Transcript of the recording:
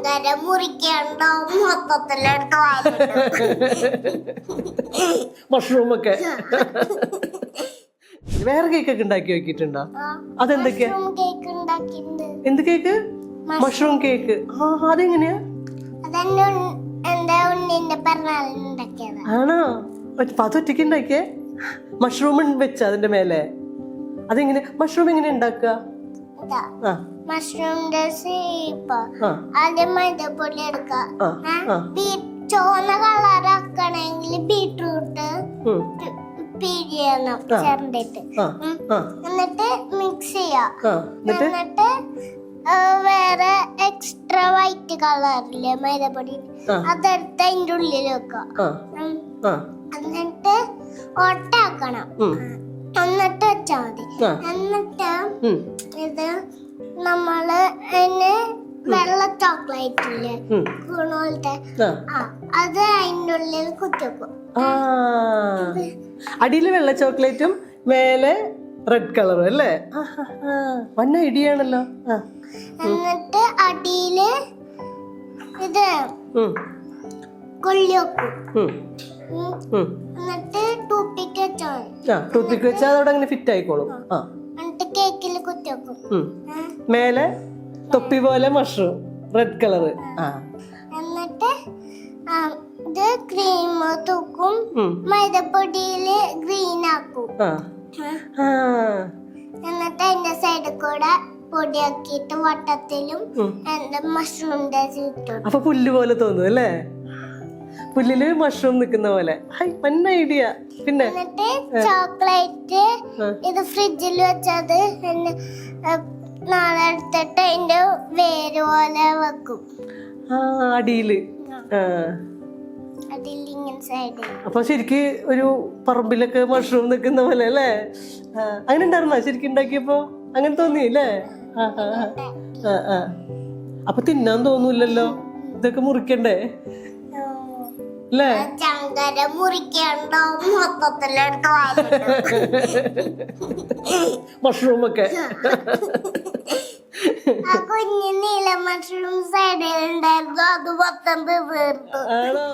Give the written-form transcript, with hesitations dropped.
ചങ്കര മുറിക്കണ്ടോ മൊത്തത്തിലെടുത്ത് മഷ്റൂമൊക്കെ. വേറെ കേക്കൊക്കെ ഉണ്ടാക്കി നോക്കിയിട്ടുണ്ടോ? അതെന്തൊക്കെയാ? കേക്ക് ഉണ്ടാക്കിയിട്ടുണ്ട്. എന്ത് കേക്ക്? Mushroom cake. അതെങ്ങനെയാ? എന്റെ ഉണ്ണിന്റെ പിറന്നാളിന് ഉണ്ടാക്കിയതാ. ആണോ? അതൊറ്റയ്ക്ക് ഉണ്ടാക്കിയേ? മഷ്റൂം വെച്ച അതിന്റെ മേലെ? അതെങ്ങനെ മഷ്റൂം എങ്ങനെ ഉണ്ടാക്കുക? മഷ്റൂമിന്റെ ഷേപ്പ് ആദ്യം മൈദപ്പൊടി എടുക്കാം. ചുവന്ന കളറാക്കണമെങ്കിൽ ബീട്രൂട്ട് പിഴിയണം ചേർന്നിട്ട്, എന്നിട്ട് മിക്സ് ചെയ്യാം. എന്നിട്ട് വേറെ എക്സ്ട്രാ വൈറ്റ് കളറില്ലേ മൈദപ്പൊടി, അതെടുത്ത് അതിന്റെ ഉള്ളിൽ വെക്കാം. എന്നിട്ട് ഒട്ടാക്കണം. എന്നിട്ട് വെച്ചാ മതി. എന്നിട്ട് ഇത് നമ്മള് അതിന് വെള്ള ചോക്ലേറ്റ് ഇല്ലേ പോലത്തെ, അത് അതിന്റെ ഉള്ളിൽ കുത്തിവെക്കും. അടിയില് വെള്ള ചോക്ലേറ്റും മേലെ റെഡ് കളറും അല്ലേ? വന്ന ഐഡിയ ആണല്ലോ. എന്നിട്ട് അടിയില് ഇത് കൊള്ളി വെക്കും. എന്നിട്ട് ടൂപ്പിക്ക് വെച്ചാൽ ടൂപ്പിക്ക് വെച്ചാൽ അതവിടെ അങ്ങനെ ഫിറ്റ് ആയിക്കോളും. എന്നിട്ട് കേക്കിൽ കുത്തിവെക്കും. മേലെ തൊപ്പി പോലെ മഷ്റൂം റെഡ് കളറ്. എന്നിട്ട് ഇത് ക്രീം തൂക്കും, മൈദപ്പൊടിയില് ഗ്രീൻ ആക്കും. എന്നിട്ട് അതിന്റെ സൈഡിൽ കൂടെ പൊടിയാക്കിയിട്ട് വട്ടത്തിലും മഷ്റൂമിന്റെ ചുറ്റും. അപ്പൊ പുല്ല് പോലെ തോന്നും അല്ലേ? പുല്ലില് മഷ്റൂം നിക്കുന്ന പോലെ. നല്ല ഐഡിയ. പിന്നെ എന്നിട്ട് ചോക്ലേറ്റ് ഇത് ഫ്രിഡ്ജിൽ വെച്ചത് നാളെ എടുത്തിട്ട് അതിന്റെ വേര് പോലെ വെക്കും അടിയില്. അപ്പൊ ശരിക്ക് ഒരു പറമ്പിലൊക്കെ മഷ്റൂം നിക്കുന്ന പോലെ അല്ലേ? അങ്ങനെ ഉണ്ടായിരുന്നോ ശരിക്കും ഉണ്ടാക്കിയപ്പോ? അങ്ങനെ തോന്നി അല്ലേ? അപ്പൊ തിന്നാൻ തോന്നൂല്ലല്ലോ, ഇതൊക്കെ മുറിക്കണ്ടേ അല്ലേ? ചങ്കര മുറിക്കണ്ടോ മൊത്തത്തിലെടുത്ത് മഷ്റൂമൊക്കെ. ആ കുഞ്ഞു നീല മഷ്റൂം സൈഡിൽ ഉണ്ടായിരുന്നു, അത് മൊത്തം തീർത്തു. ആണോ?